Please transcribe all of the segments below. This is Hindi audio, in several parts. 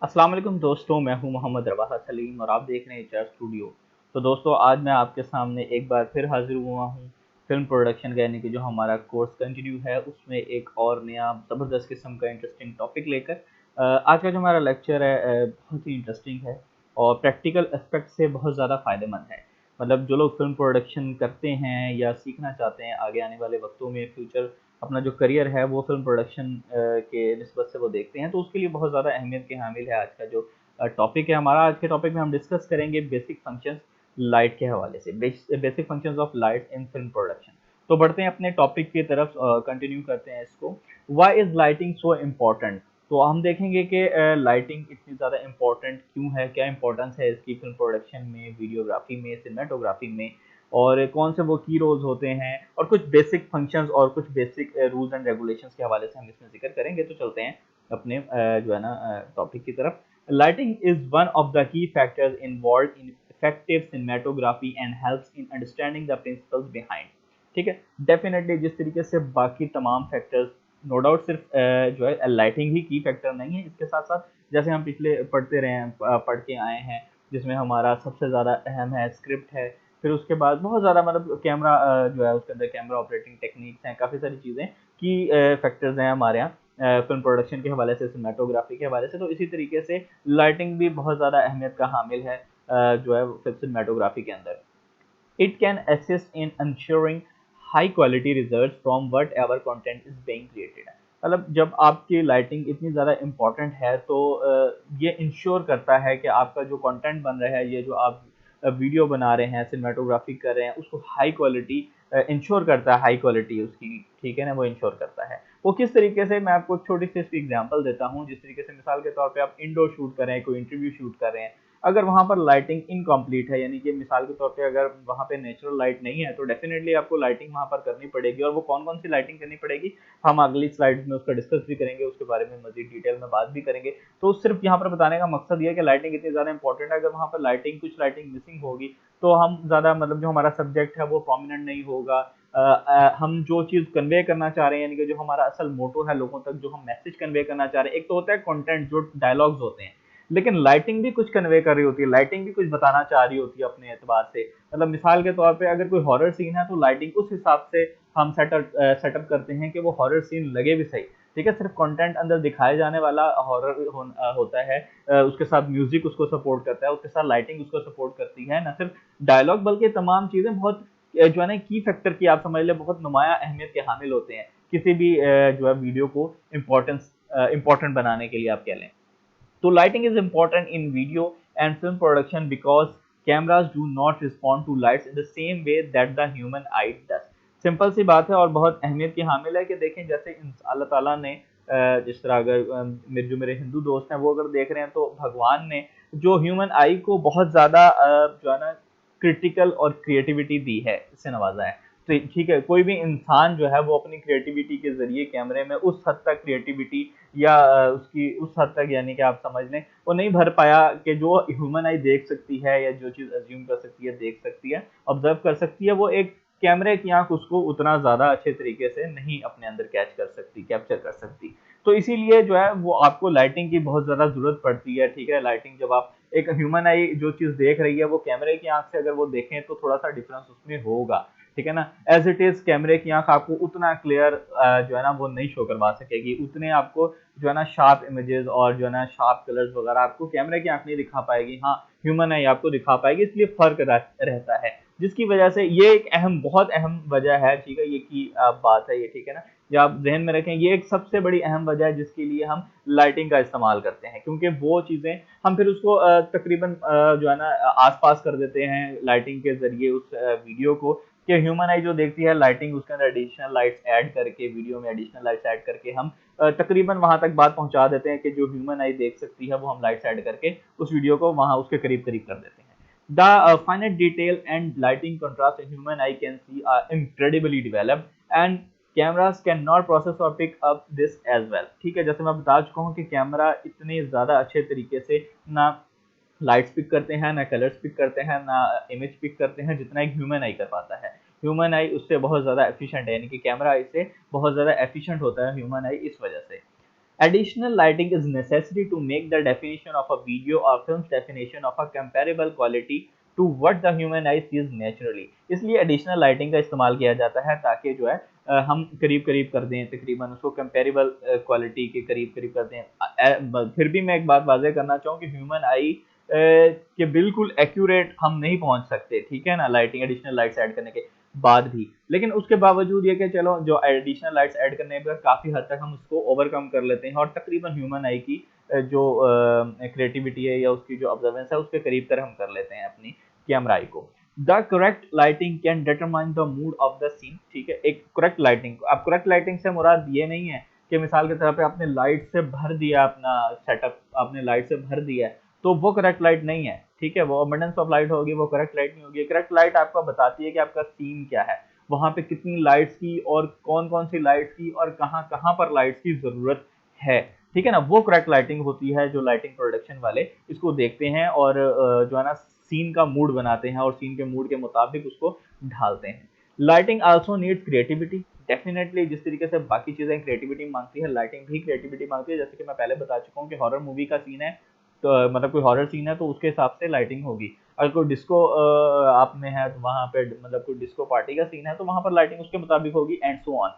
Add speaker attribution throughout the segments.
Speaker 1: अस्सलाम वालेकुम दोस्तों, मैं हूं मोहम्मद रवाहा सलीम और आप देख रहे हैं एचआर स्टूडियो। तो दोस्तों, आज मैं आपके सामने एक बार फिर हाजिर हुआ हूं फिल्म प्रोडक्शन का, यानी कि जो हमारा कोर्स कंटिन्यू है उसमें एक और नया ज़बरदस्त किस्म का इंटरेस्टिंग टॉपिक लेकर। आज का जो हमारा लेक्चर है बहुत ही इंटरेस्टिंग है और प्रैक्टिकल एस्पेक्ट से बहुत ज़्यादा फ़ायदेमंद है। मतलब जो लोग फिल्म प्रोडक्शन करते हैं या सीखना चाहते हैं आगे आने वाले वक्तों में, फ्यूचर अपना जो करियर है वो फिल्म प्रोडक्शन के निस्बत से वो देखते हैं, तो उसके लिए बहुत ज़्यादा अहमियत के हामिल है आज का जो टॉपिक है हमारा। आज के टॉपिक में हम डिस्कस करेंगे बेसिक फंक्शंस लाइट के हवाले से, basic functions of light in film production. तो बढ़ते हैं अपने टॉपिक की तरफ, कंटिन्यू करते हैं इसको। Why is lighting so important. तो हम देखेंगे कि लाइटिंग इतनी ज़्यादा इम्पोर्टेंट क्यों है, क्या इंपॉर्टेंस है इसकी फिल्म प्रोडक्शन में, वीडियोग्राफी में, सिनेमाटोग्राफी में, और कौन से वो की रोल्स होते हैं, और कुछ बेसिक फंक्शंस और कुछ बेसिक रूल्स एंड रेगुलेशंस के हवाले से हम इसमें जिक्र करेंगे। तो चलते हैं अपने जो है ना टॉपिक की तरफ। Lighting is one of the key factors involve in effective cinematography and helps in understanding the principles behind. ठीक है, डेफिनेटली जिस तरीके से बाकी तमाम फैक्टर्स, नो डाउट सिर्फ जो है लाइटिंग ही की फैक्टर नहीं है, इसके साथ साथ जैसे हम पिछले पढ़ते रहे हैं, पढ़ के आए हैं, जिसमें हमारा सबसे ज़्यादा अहम है स्क्रिप्ट है। फिर उसके बाद बहुत ज़्यादा मतलब कैमरा जो है उसके अंदर कैमरा ऑपरेटिंग टेक्निक्स हैं, काफ़ी सारी चीज़ें की फैक्टर्स हैं हमारे यहाँ फिल्म प्रोडक्शन के हवाले से, सिनेमाटोग्राफी के हवाले से। तो इसी तरीके से लाइटिंग भी बहुत ज़्यादा अहमियत का हामिल है जो है फिल्म सिनेमाटोग्राफी के अंदर। It can assist in ensuring high quality results from whatever content is being created। मतलब जब आपकी लाइटिंग इतनी ज़्यादा इम्पोर्टेंट है तो ये इंश्योर करता है कि आपका जो कंटेंट बन रहा है, ये जो आप वीडियो बना रहे हैं, सिनेमाटोग्राफी कर रहे हैं, उसको हाई क्वालिटी इंश्योर करता है, हाई क्वालिटी उसकी, ठीक है ना, वो इंश्योर करता है। वो किस तरीके से, मैं आपको छोटी सी इसकी एग्जांपल देता हूँ। जिस तरीके से मिसाल के तौर पे आप इंडोर शूट कर रहे हैं, कोई इंटरव्यू शूट कर रहे हैं, अगर वहाँ पर लाइटिंग इनकम्प्लीट है, यानी कि मिसाल के तौर पे अगर वहाँ पे नेचुरल लाइट नहीं है, तो डेफिनेटली आपको लाइटिंग वहाँ पर करनी पड़ेगी। और वो कौन कौन सी लाइटिंग करनी पड़ेगी, हम अगली स्लाइड्स में उसका डिस्कस भी करेंगे, उसके बारे में मजीद डिटेल में बात भी करेंगे। तो सिर्फ यहाँ पर बताने का मकसद ये है कि लाइटिंग इतनी ज़्यादा इंपॉर्टेंट है। अगर वहाँ पर लाइटिंग, कुछ लाइटिंग मिसिंग होगी, तो हम ज़्यादा मतलब जो हमारा सब्जेक्ट है वो प्रोमिनेंट नहीं होगा। हम जो चीज़ कन्वे करना चाह रहे हैं, यानी कि जो हमारा असल मोटो है, लोगों तक जो हम मैसेज कन्वे करना चाह रहे हैं, एक तो होता है कंटेंट, जो डायलॉग्स होते हैं, लेकिन लाइटिंग भी कुछ कन्वे कर रही होती है, लाइटिंग भी कुछ बताना चाह रही होती है अपने एतबार से। मतलब मिसाल के तौर पे अगर कोई हॉरर सीन है, तो लाइटिंग उस हिसाब से हम सेटअप करते हैं कि वो हॉरर सीन लगे भी सही। ठीक है, सिर्फ कंटेंट अंदर दिखाए जाने वाला हॉरर होता है, उसके साथ म्यूजिक उसको सपोर्ट करता है, उसके साथ लाइटिंग उसको सपोर्ट करती है, ना सिर्फ डायलॉग बल्कि तमाम चीजें बहुत जो है ना की फैक्टर की, आप समझ ले, बहुत नुमाया अहमियत के हामिल होते हैं किसी भी जो है वीडियो को इम्पोर्टेंट बनाने के लिए, आप कह लें। So lighting is important in video and film production because cameras do not respond to lights in the same way that the human eye does। Simple सी बात है और बहुत अहमियत की हामिल है कि देखें, जैसे अल्लाह ताला ने जिस तरह, अगर मेरे हिंदू दोस्त हैं वो अगर देख रहे हैं, तो भगवान ने जो ह्यूमन आई को बहुत ज़्यादा जो है ना क्रिटिकल और क्रिएटिविटी दी है, इससे नवाजा है। तो ठीक है, कोई भी इंसान जो है वो अपनी क्रिएटिविटी के जरिए कैमरे में उस हद तक क्रिएटिविटी या उसकी उस हद तक, यानी कि आप समझ लें, वो नहीं भर पाया कि जो ह्यूमन आई देख सकती है या जो चीज़ अज्यूम कर सकती है, देख सकती है, ऑब्जर्व कर सकती है, वो एक कैमरे की आंख उसको उतना ज़्यादा अच्छे तरीके से नहीं अपने अंदर कैच कर सकती, कैप्चर कर सकती। तो इसीलिए जो है वो आपको लाइटिंग की बहुत ज़्यादा ज़रूरत पड़ती है। ठीक है, लाइटिंग जब आप, एक ह्यूमन आई जो चीज़ देख रही है, वो कैमरे की आंख से अगर वो देखें तो थोड़ा सा डिफरेंस उसमें होगा। ठीक है ना, एज इट इज कैमरे की आंख आपको उतना क्लियर जो है ना वो नहीं शो करवा सकेगी, उतने आपको जो है ना शार्प इमेजेस और जो है ना शार्प कलर्स वगैरह आपको कैमरे की आंख नहीं दिखा पाएगी। हाँ, ह्यूमन आई आपको दिखा पाएगी, इसलिए फर्क रहता है, जिसकी वजह से ये एक अहम, बहुत अहम वजह है। ठीक है, ये की बात है ये, ठीक है ना, ये आप जहन में रखें, ये एक सबसे बड़ी अहम वजह है जिसके लिए हम लाइटिंग का इस्तेमाल करते हैं, क्योंकि वो चीज़ें हम फिर उसको तकरीबन जो है ना आसपास कर देते हैं लाइटिंग के जरिए उस वीडियो को, कि ह्यूमन आई जो देखती है लाइटिंग, उसके अंदर एडिशनल लाइट्स ऐड करके, वीडियो में एडिशनल लाइट्स ऐड करके हम तकरीबन वहां तक बात पहुंचा देते हैं कि जो ह्यूमन आई देख सकती है वो हम लाइट्स ऐड करके उस वीडियो को वहां उसके करीब करीब कर देते हैं। The finite detail and lighting contrast a human eye can see are incredibly developed and cameras cannot process or pick up this as well। ठीक है, जैसे मैं बता चुका हूँ कि कैमरा इतने ज़्यादा अच्छे तरीके से ना लाइट्स पिक करते हैं, ना कलर्स पिक करते हैं, ना इमेज पिक करते हैं, जितना एक ह्यूमन आई कर पाता है। ह्यूमन आई उससे बहुत ज़्यादा एफिशिएंट है, यानी कि कैमरा आई से बहुत ज़्यादा एफिशिएंट होता है ह्यूमन आई, इस वजह से। Additional lighting is necessary to make the definition of a video or film's definition of a comparable quality to what the human eye sees naturally। इसलिए एडिशनल लाइटिंग का इस्तेमाल किया जाता है ताकि जो है हम करीब करीब कर दें, तकरीबन उसको कंपेरेबल क्वालिटी के करीब करीब कर दें। फिर भी मैं एक बात वाज़ेह करना चाहूँ कि ह्यूमन आई के बिल्कुल एक्यूरेट हम नहीं पहुंच सकते, ठीक है ना, लाइटिंग एडिशनल लाइट्स ऐड करने के बाद भी। लेकिन उसके बावजूद ये कि चलो जो एडिशनल लाइट्स ऐड करने पर काफ़ी हद तक हम उसको ओवरकम कर लेते हैं और तकरीबन ह्यूमन आई की जो क्रिएटिविटी है या उसकी जो ऑब्जर्वेंस है उसके करीब तर हम कर लेते हैं अपनी कैमरा आई को। The correct lighting can determine the mood of the scene, ठीक है। एक करेक्ट लाइटिंग, अब करेक्ट लाइटिंग से मुराद ये नहीं है कि मिसाल के तौर पे आपने लाइट से भर दिया अपना सेटअप, आपने लाइट से भर दिया है तो वो करेक्ट लाइट नहीं है, ठीक है। वो अबंडेंस ऑफ लाइट होगी, वो करेक्ट लाइट नहीं होगी। करेक्ट लाइट आपको बताती है कि आपका सीन क्या है, वहां पे कितनी लाइट्स की और कौन कौन सी लाइट्स की और कहाँ कहाँ पर लाइट्स की जरूरत है, ठीक है ना। वो करेक्ट लाइटिंग होती है जो लाइटिंग प्रोडक्शन वाले इसको देखते हैं और जो है ना सीन का मूड बनाते हैं और सीन के मूड के मुताबिक उसको ढालते हैं। Lighting also needs creativity, definitely जिस तरीके से बाकी चीजें क्रिएटिविटी मांगती है, लाइटिंग भी क्रिएटिविटी मांगती है। जैसे कि मैं पहले बता चुका हूँ कि हॉरर मूवी का सीन है तो मतलब कोई हॉरर सीन है तो उसके हिसाब से लाइटिंग होगी। अगर कोई डिस्को आप में है तो वहां पे मतलब कोई डिस्को पार्टी का सीन है तो वहां पर लाइटिंग उसके मुताबिक होगी and so on.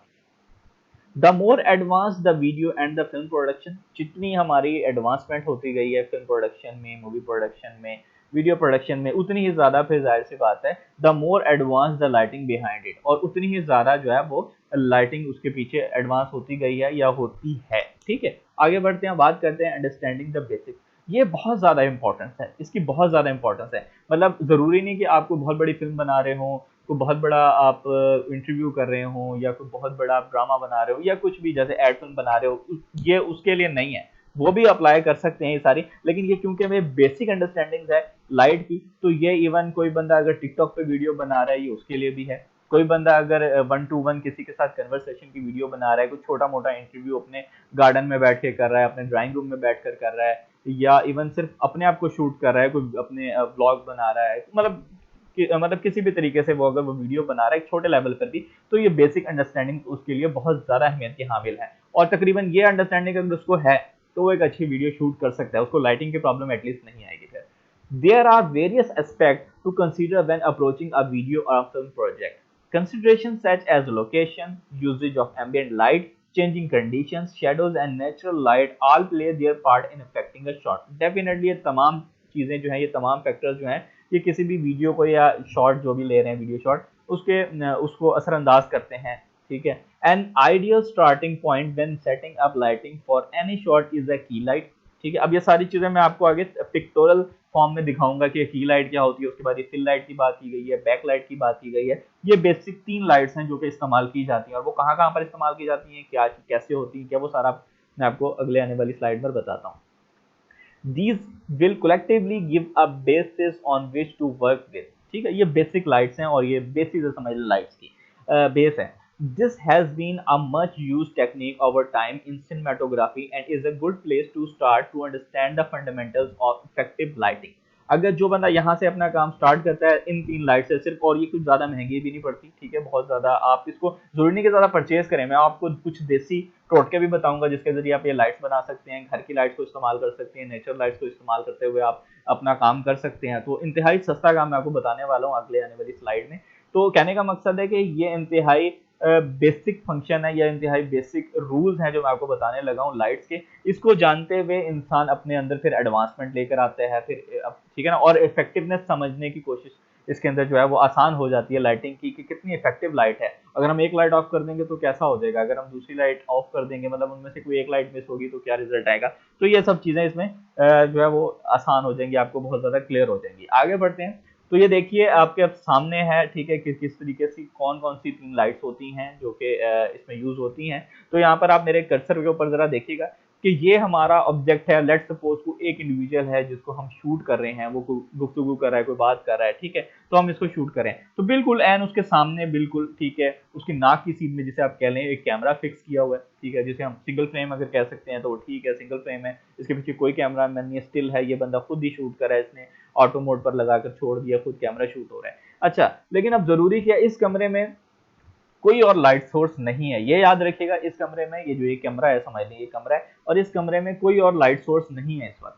Speaker 1: The more advance the video and the film production, जितनी हमारी एडवांसमेंट होती गई है फिल्म प्रोडक्शन में, मूवी प्रोडक्शन में, वीडियो प्रोडक्शन में, उतनी ही ज्यादा फिर जाहिर सी बात है the more advance the lighting behind it, और उतनी ही ज्यादा जो है वो लाइटिंग उसके पीछे एडवांस होती गई है या होती है, ठीक है। आगे बढ़ते हैं, बात करते हैं अंडरस्टैंडिंग द बेसिक्स। ये बहुत ज्यादा इंपॉर्टेंस है, इसकी बहुत ज्यादा इंपॉर्टेंस है। मतलब जरूरी नहीं कि आपको बहुत बड़ी फिल्म बना रहे हो, कोई बहुत बड़ा आप इंटरव्यू कर रहे हो या कोई बहुत बड़ा आप ड्रामा बना रहे हो या कुछ भी जैसे एड फिल्म बना रहे हो, ये उसके लिए नहीं है। वो भी अप्लाई कर सकते हैं ये सारी, लेकिन ये क्योंकि हमें बेसिक अंडरस्टैंडिंग है लाइट की, तो ये इवन कोई बंदा अगर टिकटॉक पे वीडियो बना रहा है ये उसके लिए भी है। कोई बंदा अगर 1 to 1 किसी के साथ कन्वर्सेशन की वीडियो बना रहा है, कुछ छोटा मोटा इंटरव्यू अपने गार्डन में बैठ के कर रहा है, अपने ड्राइंग रूम में बैठ कर रहा है, या इवन सिर्फ अपने आप को शूट कर रहा है, कोई अपने ब्लॉग बना रहा है, मतलब किसी भी तरीके से वो अगर वो वीडियो बना रहा है एक छोटे लेवल पर भी, तो ये बेसिक अंडरस्टैंडिंग उसके लिए बहुत ज्यादा अहमियत की हामिल है। और तकरीबन ये अंडरस्टैंडिंग अगर उसको है तो वो एक अच्छी वीडियो शूट कर सकता है, उसको लाइटिंग की प्रॉब्लम एटलीस्ट नहीं आएगी। फिर there are various aspect to consider when approaching a video और film project. Consideration such as location, usages of ambient light, changing conditions, shadows and natural light all play their part in affecting a shot। Definitely ये तमाम चीजें जो हैं, ये तमाम फैक्टर्स जो हैं, ये किसी भी वीडियो को या शॉट जो भी ले रहे हैं वीडियो शॉट उसको असरअंदाज करते हैं, ठीक है। An ideal starting point when setting up lighting for any shot is a की लाइट, ठीक है। अब ये सारी चीजें मैं आपको आगे पिक्टोरल फॉर्म में दिखाऊंगा कि की लाइट क्या होती है, उसके बाद ये फिल लाइट की बात की गई है, बैक लाइट की बात की गई है। ये बेसिक 3 लाइट्स हैं जो कि इस्तेमाल की जाती हैं, और वो कहाँ कहाँ पर इस्तेमाल की जाती हैं, क्या कैसे होती हैं, क्या वो सारा मैं आपको अगले आने वाली स्लाइड पर बताता हूँ। These will collectively give a basis on which to work with, ठीक है। ये बेसिक लाइट्स हैं और ये बेसिक समझ लो लाइट्स की बेस है। This has been a much used technique over time in cinematography and is a good place to start to understand the fundamentals of effective lighting। अगर जो बंदा यहाँ से अपना काम स्टार्ट करता है इन 3 लाइट से सिर्फ, और ये कुछ ज्यादा महंगी भी नहीं पड़ती, ठीक है, बहुत ज्यादा आप इसको जरूरी नहीं कि ज्यादा परचेज करें। मैं आपको कुछ देसी टोटके भी बताऊंगा जिसके जरिए आप ये लाइट्स बना सकते हैं, घर की लाइट्स को इस्तेमाल कर सकते हैं, नेचुरल लाइट्स को इस्तेमाल करते हुए आप अपना काम कर सकते हैं। तो इंतहाई सस्ता काम मैं आपको बताने वाला हूँ अगले आने वाली स्लाइड में। तो कहने का मकसद है कि ये इंतहाई बेसिक फंक्शन है या इंतहाई बेसिक रूल्स हैं जो मैं आपको बताने लगा हूँ लाइट्स के। इसको जानते हुए इंसान अपने अंदर फिर एडवांसमेंट लेकर आता है, फिर ठीक है ना, और इफेक्टिवनेस समझने की कोशिश इसके अंदर जो है वो आसान हो जाती है लाइटिंग की, कि कितनी इफेक्टिव लाइट है। अगर हम एक लाइट ऑफ कर देंगे तो कैसा हो जाएगा, अगर हम दूसरी लाइट ऑफ कर देंगे मतलब उनमें से कोई एक लाइट मिस होगी तो क्या रिजल्ट आएगा। तो ये सब चीजें इसमें जो है वो आसान हो जाएंगी, आपको बहुत ज्यादा क्लियर हो जाएंगी। आगे बढ़ते हैं, तो ये देखिए आपके अब सामने है, ठीक है, कि किस तरीके से कौन कौन सी 3 लाइट्स होती हैं जो कि इसमें यूज होती हैं। तो यहाँ पर आप मेरे कर्सर के ऊपर जरा देखिएगा कि ये हमारा ऑब्जेक्ट है। लेट्स सपोज को एक इंडिविजुअल है जिसको हम शूट कर रहे हैं, वो गुफ्तगू कर रहा है, कोई बात कर रहा है, ठीक है, तो हम इसको शूट करें तो बिल्कुल एन उसके सामने बिल्कुल, ठीक है, उसकी नाक की सीध में जिसे आप कह लें एक कैमरा फिक्स किया हुआ है, ठीक है, जिसे हम सिंगल फ्रेम अगर कह सकते हैं तो ठीक है, सिंगल फ्रेम है, इसके पीछे कोई कैमरा मैन नहीं है, स्टिल है, ये बंदा खुद ही शूट कर रहा है, इसने ऑटो मोड पर लगाकर छोड़ दिया, खुद कैमरा शूट हो रहा है। अच्छा, लेकिन अब जरूरी क्या, इस कमरे में कोई और लाइट सोर्स नहीं है, ये याद रखिएगा। इस कमरे में ये जो ये कैमरा है, समझ लीजिए ये कमरा है और इस कमरे में कोई और लाइट सोर्स नहीं है इस वक्त,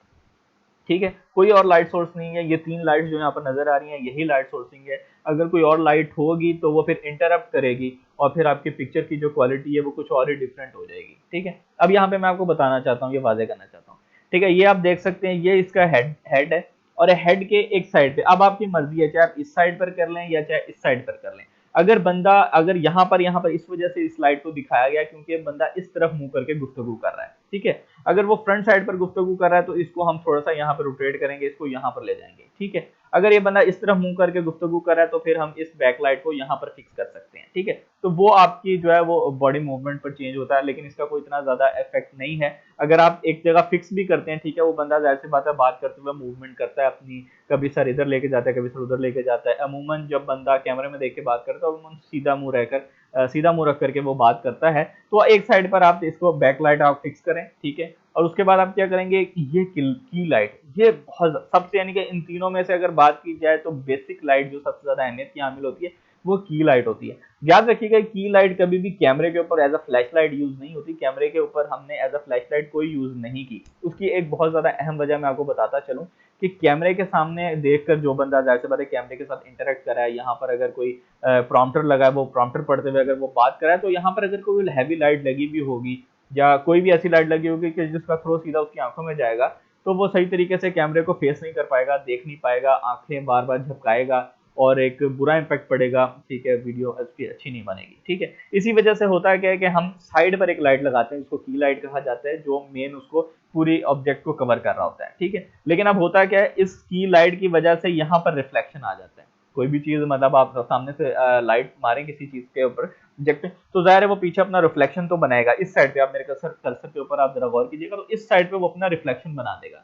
Speaker 1: ठीक है, कोई और लाइट सोर्स नहीं है। ये 3 लाइट जो यहाँ पर नजर आ रही हैं यही लाइट सोर्सिंग है। अगर कोई और लाइट होगी तो वो फिर इंटरप्ट करेगी और फिर आपकी पिक्चर की जो क्वालिटी है वो कुछ और ही डिफरेंट हो जाएगी, ठीक है। अब यहाँ पे मैं आपको बताना चाहता हूँ, ये वाजे करना चाहता हूँ, ठीक है। ये आप देख सकते हैं, ये इसका हेड है और हेड के एक साइड पे, अब आपकी मर्जी है चाहे आप इस साइड पर कर लें या चाहे इस साइड पर कर लें। अगर बंदा, अगर यहाँ पर इस वजह से इस लाइट को दिखाया गया क्योंकि बंदा इस तरफ मुंह करके गुफ्तगू कर रहा है, ठीक है। अगर वो फ्रंट साइड पर गुफ्तगू कर रहा है तो इसको हम थोड़ा सा यहाँ पर रोटेट करेंगे, इसको यहाँ पर ले जाएंगे, ठीक है। अगर ये बंदा इस तरफ मुंह करके गुफ्तगू कर रहा है तो फिर हम इस बैकलाइट को यहाँ पर फिक्स कर सकते हैं, ठीक है। तो वो आपकी जो है वो बॉडी मूवमेंट पर चेंज होता है, लेकिन इसका कोई इतना ज्यादा इफेक्ट नहीं है। अगर आप एक जगह फिक्स भी करते हैं, ठीक है, वो बंदा जाहिर सी बात है बात करते हुए मूवमेंट करता है अपनी, कभी सर इधर लेके जाता है, कभी सर उधर लेके जाता है। अमूमन जब बंदा कैमरे में देख के बात करता है अमूमन सीधा मुंह रहकर, सीधा मुंह रख करके वो बात करता है। तो एक साइड पर आप इसको बैकलाइट आप फिक्स करें, ठीक है। और उसके बाद आप क्या करेंगे, ये की लाइट, ये बहुत सबसे, यानी कि इन तीनों में से अगर बात की जाए तो बेसिक लाइट जो सबसे ज्यादा अहमियत की हामिल होती है वो की लाइट होती है। याद रखिएगा की लाइट कभी भी कैमरे के ऊपर as a flash light use नहीं होती, कैमरे के ऊपर हमने एज अ फ्लैश लाइट कोई यूज नहीं की। उसकी एक बहुत ज्यादा अहम वजह मैं आपको बताता चलूं कि कैमरे के सामने देखकर जो बंदा जाहिर सी बात है कैमरे के साथ इंटरेक्ट कर रहा है, यहाँ पर अगर कोई प्रॉम्प्टर लगा है, वो प्रॉम्प्टर पढ़ते हुए अगर वो बात कर रहा है, तो यहाँ पर अगर कोई हैवी लाइट लगी भी होगी या कोई भी ऐसी लाइट लगी होगी कि जिसका थ्रो सीधा उसकी आंखों में जाएगा, तो वो सही तरीके से कैमरे को फेस नहीं कर पाएगा, देख नहीं पाएगा, आंखें बार बार झपकाएगा और एक बुरा इम्पैक्ट पड़ेगा, ठीक है, वीडियो उसकी अच्छी नहीं बनेगी, ठीक है। इसी वजह से होता है क्या है कि हम साइड पर एक लाइट लगाते हैं, उसको की लाइट कहा जाता है, जो मेन उसको पूरी ऑब्जेक्ट को कवर कर रहा होता है, ठीक है। लेकिन अब होता क्या है, इस की लाइट की वजह से यहाँ पर रिफ्लेक्शन आ जाता है। कोई भी चीज, मतलब आप सामने से लाइट मारें किसी चीज के ऊपर ऑब्जेक्ट, तो जाहिर है वो पीछे अपना रिफ्लेक्शन तो बनाएगा। इस साइड पे आप मेरे कर्सर के ऊपर आप जरा गौर कीजिएगा, तो इस साइड पे वो अपना रिफ्लेक्शन बना देगा,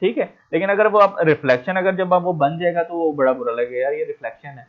Speaker 1: ठीक है। लेकिन अगर वो आप रिफ्लेक्शन, अगर जब आप वो बन जाएगा तो वो बड़ा बुरा लगेगा, यार ये रिफ्लेक्शन है,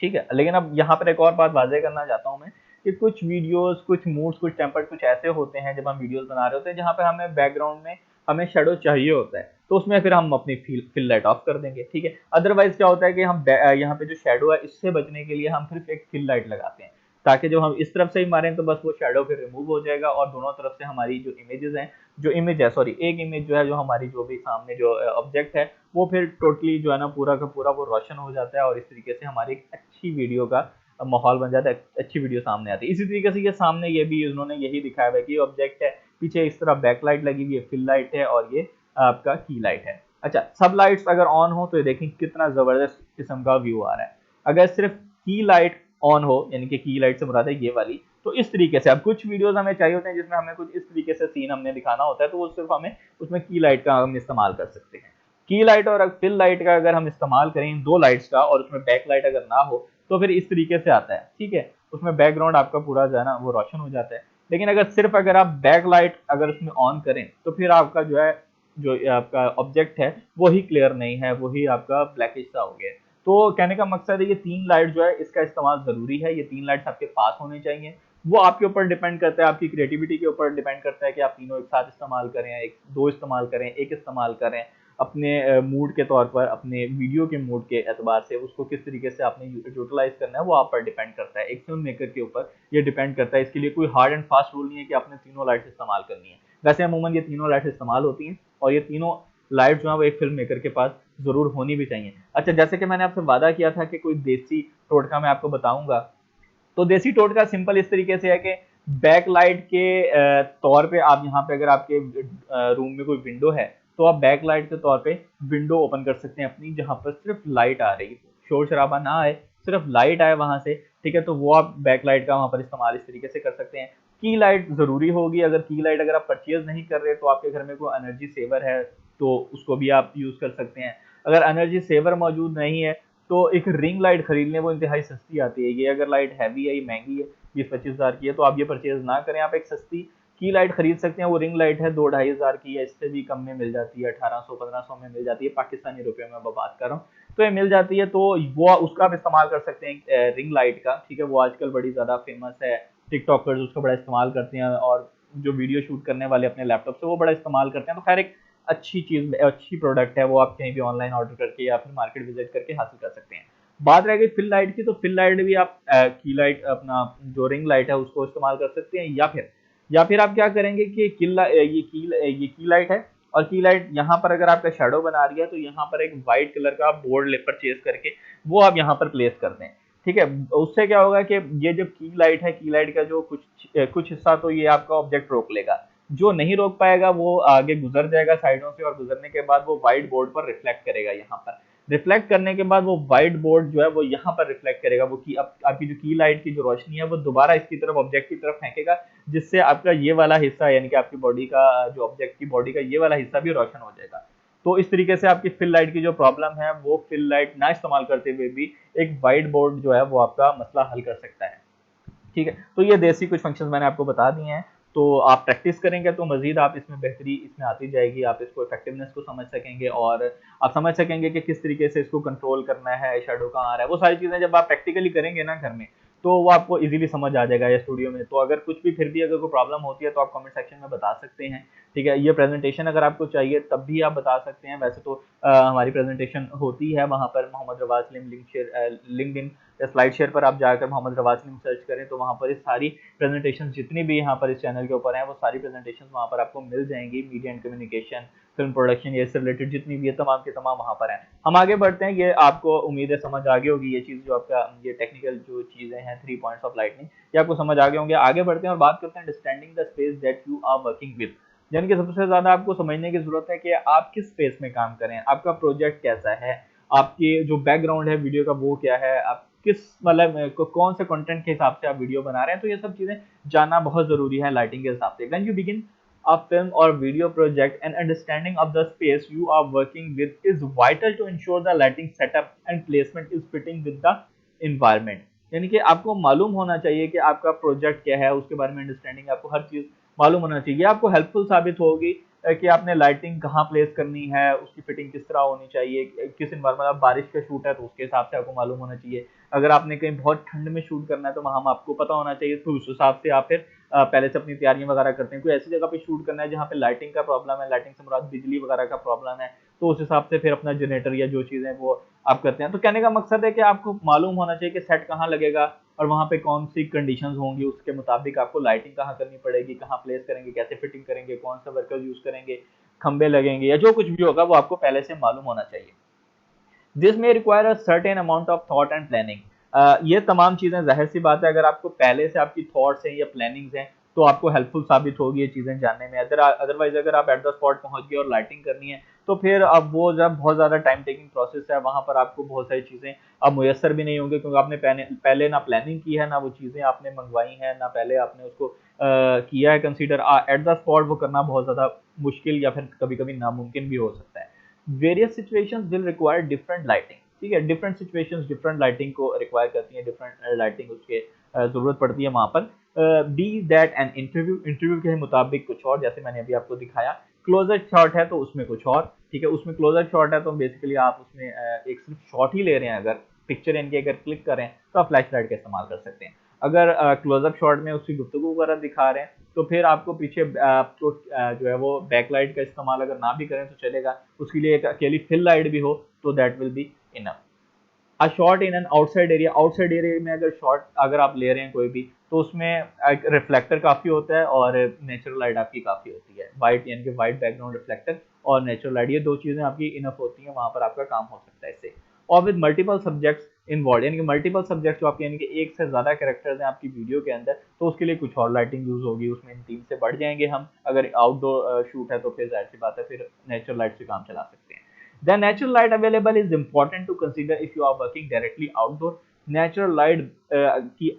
Speaker 1: ठीक है। लेकिन अब यहाँ पर एक और बात वाज़ेह करना चाहता हूँ मैं कि कुछ वीडियोस, कुछ मूड्स, कुछ टेम्पर्ड कुछ ऐसे होते हैं जब हम वीडियोस बना रहे होते हैं जहाँ पे हमें बैकग्राउंड में हमें शेडो चाहिए होता है, तो उसमें फिर हम अपनी फिल लाइट ऑफ कर देंगे, ठीक है। अदरवाइज क्या होता है कि हम यहाँ पे जो शेडो है इससे बचने के लिए हम सिर्फ एक फिल लाइट लगाते हैं, ताकि जब हम इस तरफ से ही मारें तो बस वो शेडो फिर रिमूव हो जाएगा और दोनों तरफ से हमारी जो इमेजेस हैं, जो इमेज है, सॉरी, एक इमेज जो है, जो हमारी जो भी सामने जो ऑब्जेक्ट है, वो फिर टोटली जो है ना पूरा का पूरा वो रोशन हो जाता है और इस तरीके से हमारी एक अच्छी वीडियो का माहौल बन जाता है, अच्छी वीडियो सामने आती है। इसी तरीके से ये सामने ये भी उन्होंने यही दिखाया है कि ऑब्जेक्ट है, पीछे इस तरह बैक लाइट लगी हुई है, फिल लाइट है और ये आपका की लाइट है। अच्छा, सब लाइट्स अगर ऑन हो तो ये देखें कितना जबरदस्त किस्म का व्यू आ रहा है। अगर सिर्फ की लाइट ऑन हो, यानी कि की लाइट से मुराद है ये वाली, तो इस तरीके से अब कुछ वीडियोस हमें चाहिए होते हैं जिसमें हमें कुछ इस तरीके से सीन हमने दिखाना होता है, तो वो सिर्फ हमें उसमें की लाइट का हम इस्तेमाल कर सकते हैं। की लाइट और फिल लाइट का अगर हम इस्तेमाल करें, दो लाइट्स का, और उसमें बैक लाइट अगर ना हो तो फिर इस तरीके से आता है, ठीक है। उसमें बैकग्राउंड आपका पूरा जो है ना वो रोशन हो जाता है। लेकिन अगर सिर्फ अगर आप बैक लाइट अगर उसमें ऑन करें तो फिर आपका जो है, जो आपका ऑब्जेक्ट है वही क्लियर नहीं है, वही आपका ब्लैकिश सा हो गया है। तो कहने का मकसद है ये 3 लाइट जो है इसका इस्तेमाल जरूरी है, ये 3 लाइट्स आपके पास होनी चाहिए। वो आपके ऊपर डिपेंड करता है, आपकी क्रिएटिविटी के ऊपर डिपेंड करता है कि आप तीनों एक साथ इस्तेमाल करें, एक दो इस्तेमाल करें, एक इस्तेमाल करें। अपने मूड के तौर पर, अपने वीडियो के मूड के एतबार से उसको किस तरीके से आपने यूटिलाइज करना है वो आप पर डिपेंड करता है, एक फिल्म मेकर के ऊपर ये डिपेंड करता है। इसके लिए कोई हार्ड एंड फास्ट रूल नहीं है कि आपने तीनों लाइट्स इस्तेमाल करनी है। वैसे अमूमन ये तीनों लाइट्स इस्तेमाल होती हैं और ये तीनों लाइट जो है वो एक फिल्म मेकर के पास जरूर होनी भी चाहिए। अच्छा, जैसे कि मैंने आपसे वादा किया था कि कोई देसी टोटका मैं आपको बताऊंगा, तो देसी टोटका सिंपल इस तरीके से है कि बैक लाइट के तौर पे आप यहाँ पे, अगर आपके रूम में कोई विंडो है तो आप बैक लाइट के तौर पे विंडो ओपन कर सकते हैं अपनी, जहाँ पर सिर्फ लाइट आ रही है, शोर शराबा ना आए, सिर्फ लाइट आए वहां से, ठीक है। तो वो आप बैक लाइट का वहां पर इस्तेमाल इस तरीके से कर सकते हैं। की लाइट जरूरी होगी, अगर की लाइट अगर आप परचेज नहीं कर रहे तो आपके घर में कोई एनर्जी सेवर है तो उसको भी आप यूज कर सकते हैं। अगर एनर्जी सेवर मौजूद नहीं है तो एक रिंग लाइट खरीद लें, वो इंतहाई सस्ती आती है। ये अगर लाइट हैवी है, ये महंगी है, 20-25 हज़ार की है, तो आप ये परचेज ना करें, आप एक सस्ती की लाइट खरीद सकते हैं। वो रिंग लाइट है 2-2.5 हज़ार की है, इससे भी कम में मिल जाती है, 1800-1500 में मिल जाती है, पाकिस्तानी रुपये में मैं बात कर रहा हूँ, तो ये मिल जाती है। तो वो उसका आप इस्तेमाल कर सकते हैं रिंग लाइट का, ठीक है। वो आजकल बड़ी ज़्यादा फेमस है, टिकटॉकर्स उसका बड़ा इस्तेमाल करते हैं और जो वीडियो शूट करने वाले अपने लैपटॉप से वो बड़ा इस्तेमाल करते हैं। तो खैर एक अच्छी चीज़, अच्छी प्रोडक्ट है, वो आप कहीं भी ऑनलाइन ऑर्डर करके या फिर मार्केट विजिट करके हासिल कर सकते हैं। बात रह गई फिल लाइट की, तो फिल लाइट भी आप की लाइट अपना जो रिंग लाइट है उसको इस्तेमाल कर सकते हैं, या फिर आप क्या करेंगे कि ये की लाइट है, और की लाइट यहाँ पर अगर आपका शेडो बना रही है तो यहाँ पर एक व्हाइट कलर का बोर्ड परचेज करके वो आप यहाँ पर प्लेस कर दें। ठीक है, उससे क्या होगा कि ये जो की लाइट है, की लाइट का जो कुछ हिस्सा तो ये आपका ऑब्जेक्ट रोक लेगा, जो नहीं रोक पाएगा वो आगे गुजर जाएगा साइडों से, और गुजरने के बाद वो व्हाइट बोर्ड पर रिफ्लेक्ट करेगा। यहाँ पर रिफ्लेक्ट करने के बाद वो व्हाइट बोर्ड जो है वो यहाँ पर रिफ्लेक्ट करेगा, वो की आपकी जो की लाइट की जो रोशनी है वो दोबारा इसकी तरफ ऑब्जेक्ट की तरफ फेंकेगा, जिससे आपका ये वाला हिस्सा यानी कि आपकी बॉडी का जो ऑब्जेक्ट की बॉडी का ये वाला हिस्सा भी रोशन हो जाएगा। तो इस तरीके से आपकी फिल लाइट की जो प्रॉब्लम है वो फिल लाइट ना इस्तेमाल करते हुए भी एक व्हाइट बोर्ड जो है वो आपका मसला हल कर सकता है। ठीक है, तो ये देसी कुछ फंक्शंस मैंने आपको बता दिए हैं, तो आप प्रैक्टिस करेंगे तो मजीद आप इसमें बेहतरी इसमें आती जाएगी, आप इसको इफेक्टिवनेस को समझ सकेंगे, और आप समझ सकेंगे कि किस तरीके से इसको कंट्रोल करना है, शेडो कहाँ आ रहा है, वो सारी चीजें जब आप प्रैक्टिकली करेंगे ना घर में, तो वो आपको इजीली समझ आ जाएगा या स्टूडियो में। तो अगर कुछ भी फिर भी अगर कोई प्रॉब्लम होती है तो आप कमेंट सेक्शन में बता सकते हैं। ठीक है, ये प्रेजेंटेशन अगर आपको चाहिए तब भी आप बता सकते हैं, वैसे तो हमारी प्रेजेंटेशन होती है वहाँ पर मोहम्मद रवाज सलीम लिंक्डइन या स्लाइड शेयर पर आप जाकर मोहम्मद रवाज सलीम सर्च करें तो वहाँ पर इस सारी प्रेजेंटेशन जितनी भी यहाँ पर इस चैनल के ऊपर हैं वो सारी प्रेजेंटेशन वहाँ पर आपको मिल जाएंगी। Media and communication, film production, ये इससे रिलेटेड जितनी भी है तमाम के तमाम वहाँ पर हैं। हम आगे बढ़ते हैं, ये आपको उम्मीद है समझ आ गई होगी ये चीज़, जो आपका ये टेक्निकल जो चीज़ें हैं 3 पॉइंट्स ऑफ लाइटनिंग, ये आपको समझ आ गए होंगे। आगे बढ़ते हैं और बात करते हैं understanding the space that you are working with, यानी कि सबसे ज्यादा आपको समझने की जरूरत है कि आप किस स्पेस में काम कर रहे हैं, आपका प्रोजेक्ट कैसा है, आपकी जो बैकग्राउंड है वीडियो का वो क्या है, आप किस मतलब कौन से कंटेंट के हिसाब से आप वीडियो बना रहे हैं, तो ये सब चीजें जानना बहुत जरूरी है लाइटिंग के हिसाब से। When you begin a film or video project, an understanding of the space you are working with is vital to ensure the lighting setup and placement is fitting with the environment। यानी कि आपको मालूम होना चाहिए कि आपका प्रोजेक्ट क्या है, उसके बारे में अंडरस्टैंडिंग, आपको हर चीज मालूम होना चाहिए। आपको हेल्पफुल साबित होगी कि आपने लाइटिंग कहाँ प्लेस करनी है, उसकी फिटिंग किस तरह होनी चाहिए, किस इन्वायरमेंट, बारिश का शूट है तो उसके हिसाब से आपको मालूम होना चाहिए। अगर आपने कहीं बहुत ठंड में शूट करना है तो वहां आपको पता होना चाहिए, तो उस हिसाब से आप फिर पहले से अपनी तैयारियां वगैरह करते हैं। कोई ऐसी जगह पे शूट करना है जहाँ पे लाइटिंग का प्रॉब्लम है, लाइटिंग से मुराद बिजली वगैरह का प्रॉब्लम है, तो उस हिसाब से फिर अपना जनरेटर या जो चीजें वो आप करते हैं। तो कहने का मकसद है कि आपको मालूम होना चाहिए कि सेट कहाँ लगेगा और वहाँ पे कौन सी कंडीशंस होंगी, उसके मुताबिक आपको लाइटिंग कहाँ करनी पड़ेगी, कहाँ प्लेस करेंगे, कैसे फिटिंग करेंगे, कौन सा वर्कर यूज करेंगे, खंबे लगेंगे या जो कुछ भी होगा वो आपको पहले से मालूम होना चाहिए। दिस में require a certain amount of thought and planning. ये तमाम चीजें जाहिर सी बात है, अगर आपको पहले से आपकी थॉट्स हैं या प्लानिंग्स हैं तो आपको हेल्पफुल साबित होगी ये चीजें जानने में। अदरवाइज अगर आप एट द स्पॉट पहुंच गए और लाइटिंग करनी है तो फिर अब वो जब बहुत ज्यादा टाइम टेकिंग प्रोसेस है, वहां पर आपको बहुत सारी चीजें अब मुयसर भी नहीं होंगी, क्योंकि आपने पहले ना प्लानिंग की है, ना वो चीजें आपने मंगवाई हैं, ना पहले आपने उसको किया है कंसीडर। एट द स्पॉट वो करना बहुत ज्यादा मुश्किल या फिर कभी कभी नामुमकिन भी हो सकता है। Various situations will require different lighting. ठीक है, डिफरेंट सिचुएशंस डिफरेंट लाइटिंग को रिक्वायर करती है, डिफरेंट लाइटिंग उसके जरूरत पड़ती है वहां पर। बी दैट एन इंटरव्यू के मुताबिक कुछ और, जैसे मैंने अभी आपको दिखाया, क्लोजर शॉट है तो उसमें कुछ और। ठीक है, उसमें क्लोजर शॉट है तो बेसिकली आप उसमें एक सिर्फ शॉट ही ले रहे हैं, अगर पिक्चर इनके अगर क्लिक करें तो आप फ्लैश लाइट का इस्तेमाल कर सकते हैं। अगर क्लोजअप शॉट में उसकी गुफ्तगू वगैरह दिखा रहे हैं तो फिर आपको पीछे आपको जो है वो बैकलाइट का इस्तेमाल अगर ना भी करें तो चलेगा, उसके लिए एक अकेली फिल लाइट भी हो तो that will be enough. A shot in an outside area, outside area में अगर शॉट अगर आप ले रहे हैं कोई भी, तो उसमें एक रिफ्लेक्टर काफी होता है और नेचुरल लाइट आपकी काफी होती है। वाइट यानी कि वाइट बैकग्राउंड रिफ्लेक्टर और नेचुरल लाइट, ये दो चीजें आपकी इनफ होती हैं, वहां पर आपका काम हो सकता है इससे। और विद मल्टीपल सब्जेक्ट्स इन्वॉल्व, यानी कि मल्टीपल सब्जेक्ट जो आपके यानी कि एक से ज्यादा कैरेक्टर्स हैं आपकी वीडियो के अंदर, तो उसके लिए कुछ और लाइटिंग यूज होगी, उसमें 3 से बढ़ जाएंगे हम। अगर आउटडोर शूट है तो फिर जाहिर सी बात है फिर नेचुरल लाइट से काम चला सकते हैं। The natural light available is important to consider if you are working directly outdoor। Natural light की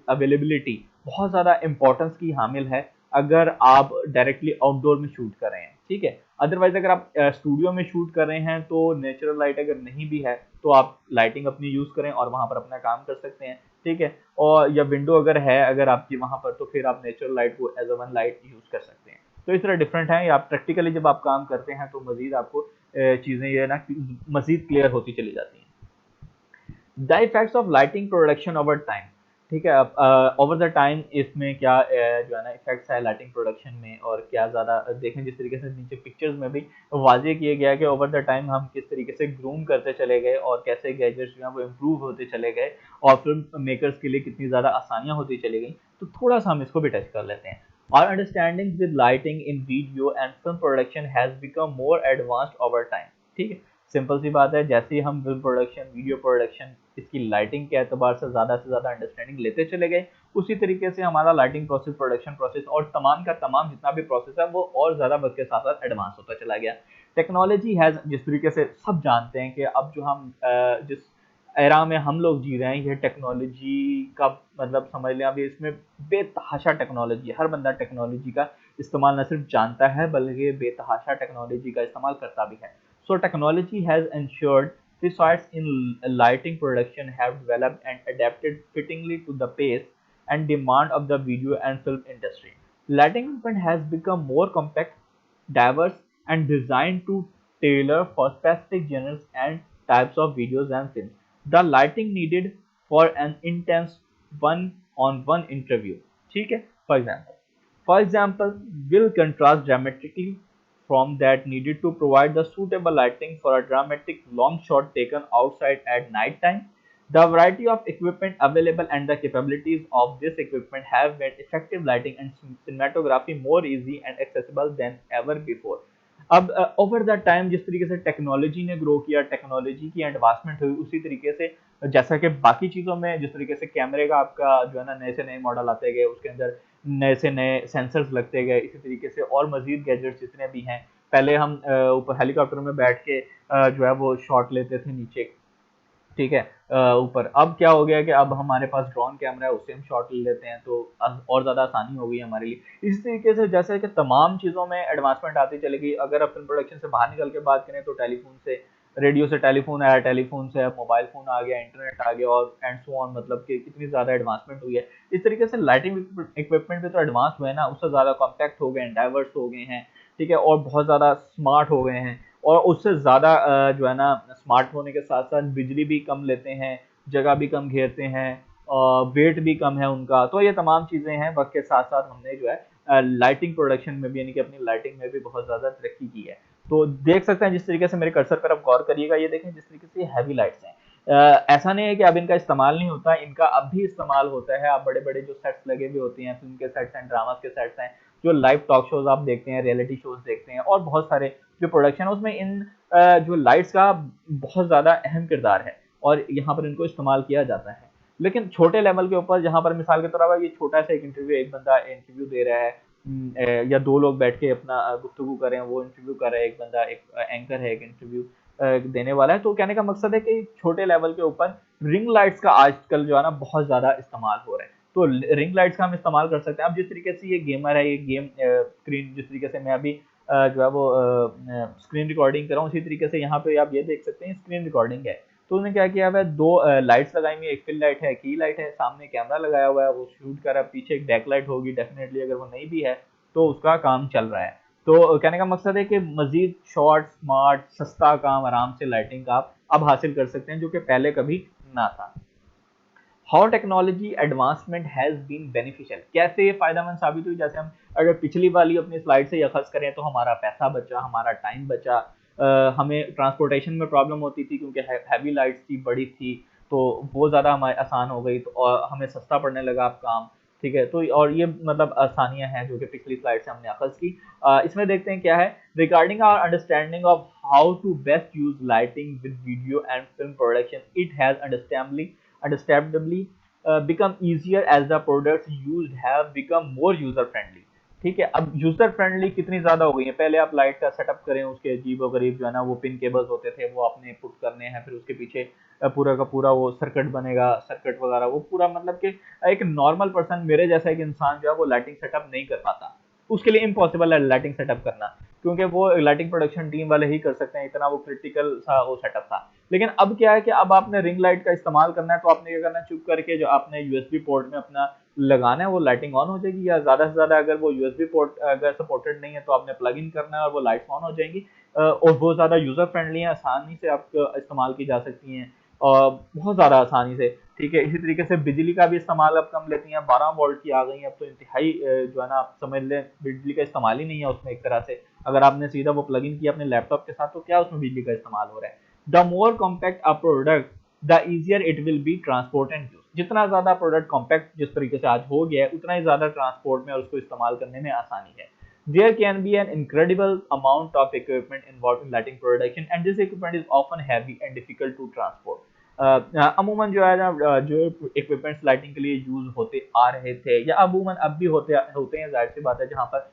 Speaker 1: availability बहुत ज़्यादा importance की हामिल है अगर आप डायरेक्टली आउटडोर में शूट कर रहे हैं। ठीक है, अदरवाइज अगर आप स्टूडियो में शूट कर रहे हैं तो नेचुरल लाइट अगर नहीं भी है तो आप लाइटिंग अपनी यूज करें और वहां पर अपना काम कर सकते हैं। ठीक है, और या विंडो अगर है अगर आपकी वहां पर तो फिर आप नेचुरल लाइट को as a one light use कर सकते हैं। तो इस तरह डिफरेंट है, आप प्रैक्टिकली जब आप काम करते हैं तो मजीद आपको चीजें ये ना मजीद क्लियर होती चली जाती हैं। The effects of lighting production over time. ठीक है। अब ओवर द टाइम इसमें क्या जो है ना इफेक्ट्स है लाइटिंग प्रोडक्शन में, और क्या ज़्यादा देखें जिस तरीके से नीचे पिक्चर्स में भी वाज़ेह किया गया है कि ओवर द टाइम हम किस तरीके से ग्रूम करते चले गए और कैसे गैजेट्स जो हैं वो इम्प्रूव होते चले गए और फिल्म मेकर्स के लिए कितनी ज़्यादा आसानियाँ होती चली गई। तो थोड़ा सा हम इसको भी टच कर लेते हैं। Our understanding with lighting in video and film production has become more advanced over time। ठीक है, सिंपल सी बात है, जैसे ही हम फिल्म प्रोडक्शन, वीडियो प्रोडक्शन, इसकी लाइटिंग के एतबार से ज़्यादा अंडरस्टैंडिंग लेते चले गए, उसी तरीके से हमारा लाइटिंग प्रोसेस, प्रोडक्शन प्रोसेस और तमाम का तमाम जितना भी प्रोसेस है वो और ज़्यादा वक्त के साथ साथ एडवांस होता चला गया। टेक्नोलॉजी हैज़, जिस तरीके से सब जानते हैं कि अब जो हम जिस एरा में हम लोग जी रहे हैं, ये टेक्नोलॉजी का मतलब समझ लें अभी इसमें बेतहाशा टेक्नोलॉजी है। हर बंदा टेक्नोलॉजी का इस्तेमाल न सिर्फ जानता है बल्कि बेतहाशा टेक्नोलॉजी का इस्तेमाल करता भी है। So technology has ensured resources in lighting production have developed and adapted fittingly to the pace and demand of the video and film industry. Lighting equipment has become more compact, diverse, and designed to tailor for specific genres and types of videos and films. The lighting needed for an intense one-on-one interview. ठीक है, for example, will contrast dramatically from that needed to provide the suitable lighting for a dramatic long shot taken outside at night time. The variety of equipment available and the capabilities of this equipment have made effective lighting and cinematography more easy and accessible than ever before. अब ओवर द टाइम जिस तरीके से टेक्नोलॉजी ने ग्रो किया, टेक्नोलॉजी की एडवांसमेंट हुई, उसी तरीके से जैसा कि बाकी चीज़ों में जिस तरीके से कैमरे का आपका जो है ना नए से नए मॉडल आते गए, उसके अंदर नए से नए सेंसर्स लगते गए, इसी तरीके से और मजीद गैजेट्स जितने भी हैं। पहले हम ऊपर हेलीकॉप्टर में बैठ के जो है वो शॉट लेते थे नीचे, ठीक है, ऊपर। अब क्या हो गया कि अब हमारे पास ड्रोन कैमरा है, उससे हम शॉट ले लेते हैं, तो और ज़्यादा आसानी हो गई हमारे लिए। इस तरीके से जैसे कि तमाम चीज़ों में एडवांसमेंट आती चली गई। अगर अब फिल्म प्रोडक्शन से बाहर निकल के बात करें तो टेलीफोन से, रेडियो से टेलीफोन आया, टेलीफोन से अब मोबाइल फ़ोन आ गया, इंटरनेट आ गया और एंड सो ऑन, मतलब कि कितनी ज़्यादा एडवांसमेंट हुई है। इस तरीके से लाइटिंग इक्विपमेंट भी तो एडवांस हुए हैं ना, उससे ज़्यादा कॉम्पैक्ट हो गए हैं, डाइवर्स हो गए हैं, ठीक है, और बहुत ज़्यादा स्मार्ट हो गए हैं। और उससे ज़्यादा जो है ना स्मार्ट होने के साथ साथ बिजली भी कम लेते हैं, जगह भी कम घेरते हैं, वेट भी कम है उनका। तो ये तमाम चीज़ें हैं, वक्त के साथ साथ हमने जो है लाइटिंग प्रोडक्शन में भी यानी कि अपनी लाइटिंग में भी बहुत ज़्यादा तरक्की की है। तो देख सकते हैं जिस तरीके से मेरे कर्सर पर आप गौर करिएगा, ये देखें जिस तरीके से हैवी लाइट्स हैं। ऐसा नहीं है कि अब इनका इस्तेमाल नहीं होता, इनका अब भी इस्तेमाल होता है। आप बड़े बड़े जो सेट्स लगे हुए होते हैं, फिल्म के सेट्स हैं, ड्रामास के सेट्स हैं, जो लाइव टॉक शोज आप देखते हैं, रियलिटी शोज देखते हैं, और बहुत सारे जो प्रोडक्शन है उसमें इन जो लाइट्स का बहुत ज़्यादा अहम किरदार है और यहाँ पर इनको इस्तेमाल किया जाता है। लेकिन छोटे लेवल के ऊपर, जहाँ पर मिसाल के तौर पर ये छोटा सा एक इंटरव्यू, एक बंदा इंटरव्यू दे रहा है, या दो लोग बैठ के अपना गुफ्तगू कर रहे हैं, वो इंटरव्यू कर रहा है, एक बंदा, एक एंकर है, एक इंटरव्यू देने वाला है। तो कहने का मकसद है कि छोटे लेवल के ऊपर रिंग लाइट्स का आजकल जो है ना बहुत ज़्यादा इस्तेमाल हो रहा है। तो रिंग लाइट्स का हम इस्तेमाल कर सकते हैं। अब जिस तरीके से ये गेमर है, ये गेम स्क्रीन, जिस तरीके से मैं अभी जो है वो स्क्रीन रिकॉर्डिंग कर रहा हूँ, उसी तरीके से यहाँ पे आप ये देख सकते हैं स्क्रीन रिकॉर्डिंग है। तो उन्होंने क्या किया हुआ है, दो लाइट्स लगाई हुई है, एक फिल लाइट है, की लाइट है, सामने कैमरा लगाया हुआ है, वो शूट कर रहा है, पीछे एक बैक लाइट होगी डेफिनेटली, अगर वो नहीं भी है तो उसका काम चल रहा है। तो कहने का मकसद है कि मजीद शॉर्ट, स्मार्ट, सस्ता काम आराम से लाइटिंग का आप अब हासिल कर सकते हैं, जो कि पहले कभी ना था। How technology advancement has been beneficial, कैसे ये फायदेमंद साबित हुई। जैसे हम अगर पिछली वाली अपनी स्लाइड से अखज़ करें तो हमारा पैसा बचा, हमारा टाइम बचा। हमें ट्रांसपोर्टेशन में प्रॉब्लम होती थी क्योंकि हैवी लाइट्स थी, बड़ी थी, तो वो ज़्यादा हमारे आसान हो गई, तो और हमें सस्ता पड़ने लगा अब काम, ठीक है। तो और ये मतलब आसानियां हैं जो कि पिछली स्लाइड से हमने अखज़ की। इसमें देखते हैं क्या है, regarding our understanding of how to best use lighting with video and film production, it has understandably become easier as the products used have become more user friendly। ठीक है, अब यूजर फ्रेंडली कितनी ज्यादा हो गई है। पहले आप लाइट का सेटअप करें, उसके अजीबो गरीब जो है ना वो पिन केबल्स होते थे, वो आपने पुट करने हैं, फिर उसके पीछे पूरा का पूरा वो सर्किट बनेगा, सर्किट वगैरह, वो पूरा मतलब कि एक नॉर्मल पर्सन, मेरे जैसा एक इंसान जो है वो लाइटिंग सेटअप नहीं कर पाता। उसके लिए इम्पॉसिबल है लाइटिंग सेटअप करना, क्योंकि वो लाइटिंग प्रोडक्शन टीम वाले ही कर सकते हैं, इतना वो क्रिटिकल सा वो सेटअप था। लेकिन अब क्या है कि अब आपने रिंग लाइट का इस्तेमाल करना है, तो आपने क्या करना है, चुप करके जो आपने यूएसबी पोर्ट में अपना लगाना है, वो लाइटिंग ऑन हो जाएगी। या ज्यादा से ज्यादा अगर वो यूएसबी पोर्ट अगर सपोर्टेड नहीं है तो आपने प्लग इन करना है और वो लाइट्स ऑन हो जाएंगी। और वो ज्यादा यूजर फ्रेंडली है, आसानी से आप इस्तेमाल की जा सकती हैं और बहुत ज्यादा आसानी से, ठीक है। इसी तरीके से बिजली का भी इस्तेमाल अब कम लेती हैं, 12 वोल्ट की आ गई हैं अब तो इंतहाई जो है ना आप समझ लें बिजली का इस्तेमाल ही नहीं है उसमें एक तरह से। अगर आपने सीधा वो प्लग इन किया अपने लैपटॉप के साथ तो क्या उसमें बिजली का इस्तेमाल हो रहा है। The more compact a product the easier it will be transport and use. जितना ज्यादा प्रोडक्ट कॉम्पैक्ट जिस तरीके से आज हो गया है उतना ही ज्यादा ट्रांसपोर्ट में और उसको इस्तेमाल करने में आसानी है। There can be an incredible amount of equipment involved in lighting production and this equipment is often heavy and difficult to transport. अमूमन जो है ना जो इक्विपमेंट्स लाइटिंग के लिए यूज होते आ रहे थे या अमूमन अब भी होते होते हैं, जाहिर सी बात है जहाँ पर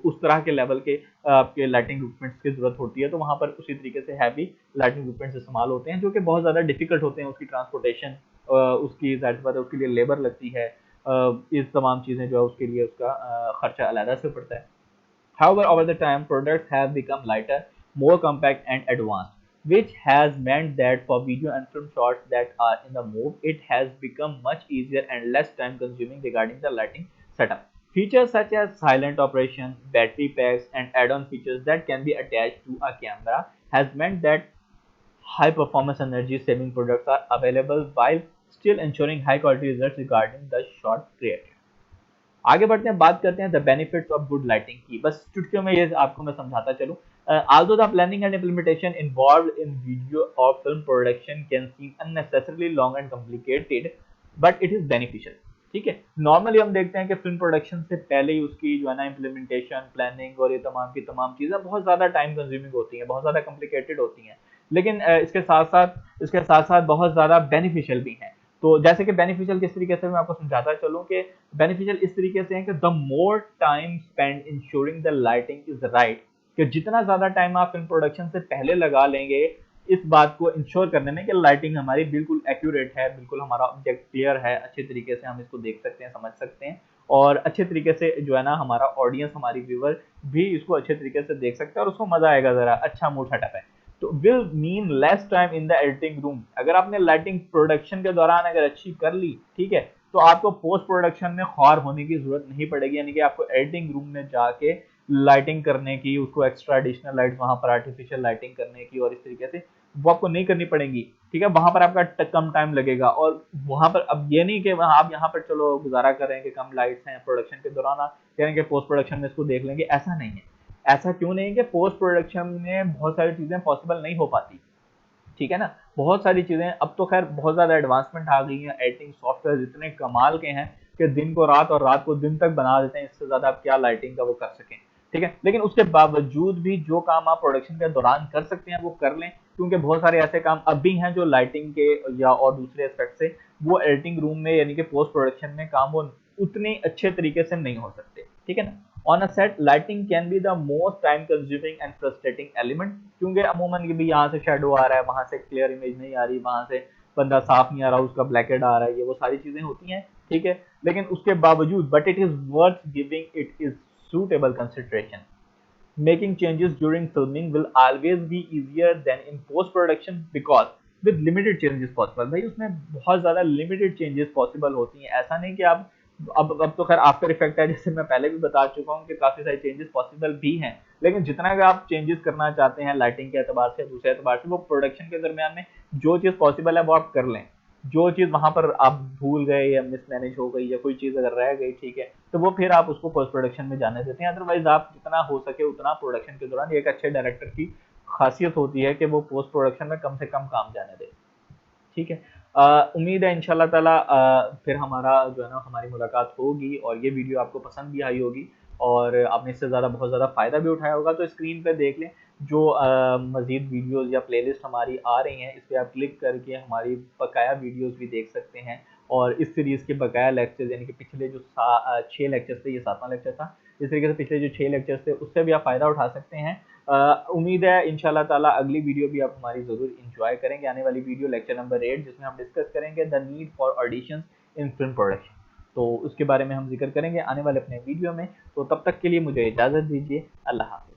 Speaker 1: उस तरह के लेवल के आपके लाइटिंग इक्विपमेंट्स की जरूरत होती है तो वहाँ पर उसी तरीके से हैवी लाइटिंग इक्विपमेंट्स इस्तेमाल होते हैं जो कि बहुत ज़्यादा डिफिकल्ट होते हैं। उसकी ट्रांसपोर्टेशन उसकी जाहिर सी बात है उसके लिए लेबर लगती है, इस तमाम चीज़ें जो है उसके लिए उसका खर्चा अलग से पड़ता है। However, over the time, products have become lighter, more compact, and advanced, which has meant that for video and film shots that are in the move, it has become much easier and less time consuming regarding the lighting setup. Features such as silent operation, battery packs, and add-on features that can be attached to a camera has meant that high performance energy saving products are available while still ensuring high quality results regarding the shot created. आगे बढ़ते हैं, बात करते हैं the benefits of good lighting की। बस चुटकियों में ये आपको मैं समझाता चलूं। although the planning and implementation involved in video or film production can seem unnecessarily long and complicated but it is beneficial। ठीक है, नॉर्मली हम देखते हैं कि फिल्म प्रोडक्शन से पहले ही उसकी जो है ना इम्प्लीमेंटेशन प्लानिंग और ये तमाम की तमाम चीजें बहुत ज्यादा टाइम कंज्यूमिंग होती हैं, बहुत ज्यादा कॉम्प्लिकेटेड होती हैं, लेकिन इसके साथ साथ बहुत ज्यादा बेनिफिशियल भी हैं। तो जैसे कि बेनिफिशियल किस तरीके से मैं आपको समझाता चलूं कि बेनिफिशियल इस तरीके से है कि the more time spend ensuring the lighting is right, कि जितना ज्यादा टाइम आप फिल्म प्रोडक्शन से पहले लगा लेंगे इस बात को इंश्योर करने में कि लाइटिंग हमारी बिल्कुल एक्यूरेट है, बिल्कुल हमारा ऑब्जेक्ट क्लियर है, अच्छे तरीके से हम इसको देख सकते हैं, समझ सकते हैं और अच्छे तरीके से जो है ना हमारा ऑडियंस हमारी व्यूअर भी इसको अच्छे तरीके से देख सकते हैं और उसको मजा आएगा, जरा अच्छा मूड सेटअप है। तो will mean less time in the editing room. अगर आपने लाइटिंग प्रोडक्शन के दौरान अगर अच्छी कर ली, ठीक है, तो आपको पोस्ट प्रोडक्शन में ख्वार होने की जरूरत नहीं पड़ेगी, यानी कि आपको एडिटिंग रूम में जाके लाइटिंग करने की, उसको एक्स्ट्रा एडिशनल लाइट वहां पर आर्टिफिशियल लाइटिंग करने की और इस तरीके से वो आपको नहीं करनी पड़ेगी। ठीक है, वहां पर आपका कम टाइम लगेगा और वहां पर अब ये नहीं कि आप यहाँ पर चलो गुजारा कर रहे हैं कि कम लाइट्स हैं प्रोडक्शन के दौरान आप कह रहे हैं कि पोस्ट प्रोडक्शन में इसको देख लेंगे, ऐसा नहीं है। ऐसा क्यों नहीं है कि पोस्ट प्रोडक्शन में बहुत सारी चीजें पॉसिबल नहीं हो पाती, ठीक है ना। बहुत सारी चीजें अब तो खैर बहुत ज्यादा एडवांसमेंट आ गई हैं, एडिटिंग सॉफ्टवेयर इतने कमाल के हैं कि दिन को रात और रात को दिन तक बना देते हैं, इससे ज्यादा आप क्या लाइटिंग का वो कर सकें। ठीक है, लेकिन उसके बावजूद भी जो काम आप प्रोडक्शन के दौरान कर सकते हैं वो कर लें, क्योंकि बहुत सारे ऐसे काम अब भी हैं जो लाइटिंग के या और दूसरे एस्पेक्ट से वो एडिटिंग रूम में यानी कि पोस्ट प्रोडक्शन में काम वो उतने अच्छे तरीके से नहीं हो सकते। ठीक है ना। On a set lighting can be the most time consuming and frustrating element, क्योंकि अमूमन भी यहाँ से शेडो आ रहा है, वहां से क्लियर इमेज नहीं आ रही, वहां से बंदा साफ नहीं आ रहा, उसका ब्लैक हेड आ रहा है, ये वो सारी चीजें होती हैं। ठीक है, लेकिन उसके बावजूद but it is worth giving it is suitable consideration. Making changes during filming will always be easier than in post production because with limited changes possible। भाई उसमें बहुत ज्यादा लिमिटेड चेंजेस पॉसिबल होती हैं, ऐसा नहीं कि आप अब तो खैर आफ्टर इफेक्ट है, जैसे मैं पहले भी बता चुका हूँ कि काफी सारे चेंजेस पॉसिबल भी हैं, लेकिन जितना भी आप चेंजेस करना चाहते हैं लाइटिंग के एतबार से दूसरे एतबार से वो प्रोडक्शन के दरमियान में जो चीज पॉसिबल है वो आप कर लें। जो चीज वहां पर आप भूल गए या मिसमैनेज हो गई या कोई चीज अगर रह गई, ठीक है, तो वो फिर आप उसको पोस्ट प्रोडक्शन में जाने देते हैं। अदरवाइज आप जितना हो सके उतना प्रोडक्शन के दौरान, एक अच्छे डायरेक्टर की खासियत होती है कि वो पोस्ट प्रोडक्शन में कम से कम काम जाने दे। ठीक है, उम्मीद है इंशाल्लाह ताला फिर हमारा जो है ना हमारी मुलाकात होगी और ये वीडियो आपको पसंद भी आई होगी और आपने इससे ज़्यादा बहुत ज़्यादा फ़ायदा भी उठाया होगा। तो स्क्रीन पे देख लें जो मज़ीद वीडियोस या प्लेलिस्ट हमारी आ रही हैं, इस पर आप क्लिक करके हमारी बकाया वीडियोस भी देख सकते हैं और इस सीरीज़ के बकाया लेक्चर्स यानी कि पिछले जो 6 लेक्चर्स थे, ये 7वां लेक्चर था, इस तरीके से पिछले जो 6 लेक्चर्स थे उससे भी आप फ़ायदा उठा सकते हैं। उम्मीद है इंशाल्लाह ताला अगली वीडियो भी आप हमारी ज़रूर इंजॉय करेंगे। आने वाली वीडियो लेक्चर नंबर 8 जिसमें हम डिस्कस करेंगे the need for auditions in film production, तो उसके बारे में हम जिक्र करेंगे आने वाले अपने वीडियो में। तो तब तक के लिए मुझे इजाज़त दीजिए, अल्लाह हाफ़िज़।